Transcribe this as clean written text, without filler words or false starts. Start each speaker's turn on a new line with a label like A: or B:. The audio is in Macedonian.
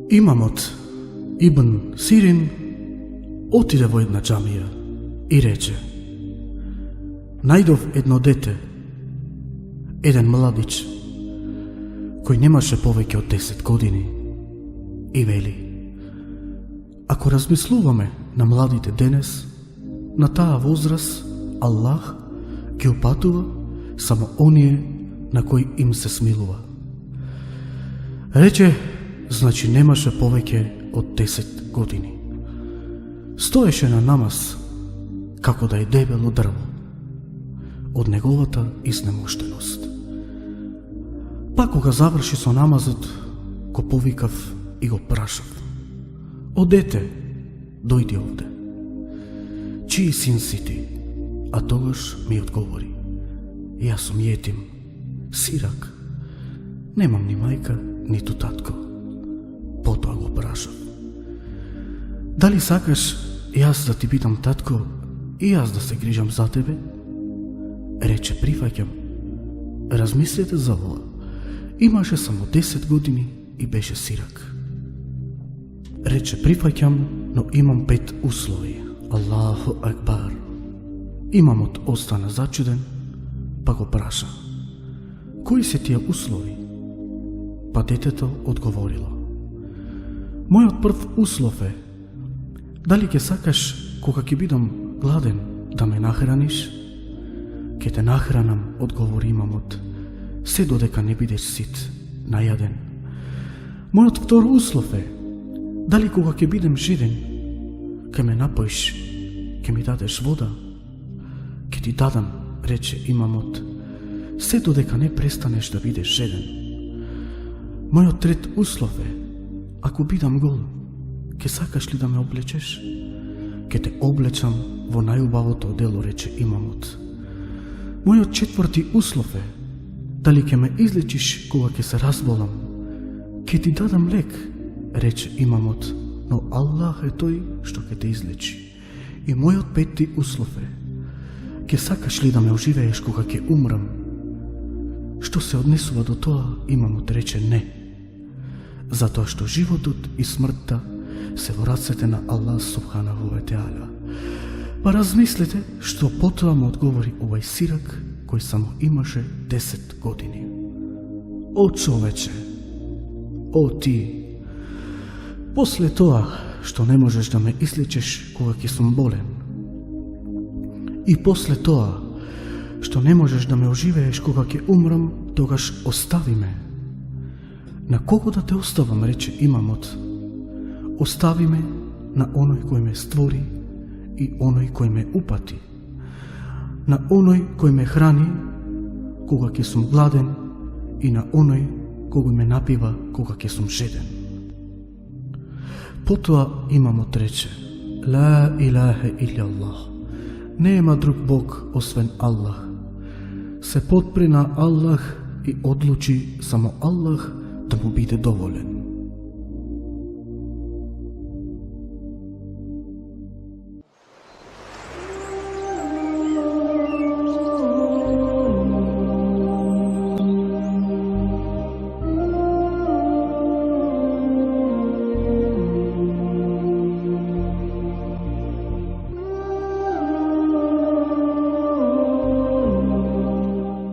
A: Имамот Ибн Сирин отиде во една џамија и рече: најдов едно дете, еден младич, кој немаше повеќе од 10 години, и вели: ако размислуваме на младите денес, на таа возраст Аллах ги опатува само оние на кои им се смилува. Рече, значи немаше повеќе од 10 години. Стоеше на намаз како да е дебело дрво од неговата изнемоштеност. Па кога заврши со намазот, го повикав и го прашав: о дете, дојди овде. Чиј син си ти? А тогаш ми одговори: јас сум јетим, сирак, немам ни мајка, ниту татко. Потоа го прашав: дали сакаш јас да ти бидам татко и јас да се грижам за тебе? Рече: прифаќам. Размислете за ова. Имаше само 10 години и беше сирак. Рече: прифаќам, но имам 5 услови. Аллаху акбар. Имамот остана зачуден, па го праша: кои се тие услови? Па детето одговорило: мојот прв услов е, дали ќе сакаш кога ќе бидам гладен да ме нахраниш? Ке те нахранам, одговори имамот, се додека не бидеш сит, најаден. Мојот втор услов е, дали кога ќе бидем жеден, ке ме напоиш, ке ми дадеш вода? Ке ти дадам, рече имамот, се додека не престанеш да бидеш жеден. Мојот трет услов е, ако бидам гол, ке сакаш ли да ме облечеш? Ке те облечам во најубавото одело, рече имамот. Мојот четврти услов е, дали ке ме излечиш кога ке се разболам? Ке ти дадам лек, рече имамот, но Аллах е тој што ке те излечи. И мојот петти услов е, ке сакаш ли да ме оживееш кога ке умрам? Што се однесува до тоа, имамот рече не, затоа што животот и смртта се во рацете на Аллах субханаху ва теала. Па размислете што потоа му одговори овај сирак кој само имаше 10 години. О човече, о ти, после тоа што не можеш да ме излечеш кога ќе сум болен, и после тоа што не можеш да ме оживееш кога ќе умрам, тогаш остави ме. На кого да те оставам, рече имамот. Остави ме на оној кој ме створи и оној кој ме упати, на оној кој ме храни кога ќе сум гладен и на оној кој ме напива кога ќе сум жеден. Потоа имамот рече: ла илаха илля Аллах, нема друг Бог освен Аллах. Се подпри на Аллах и одлучи само Аллах да му биде доволен.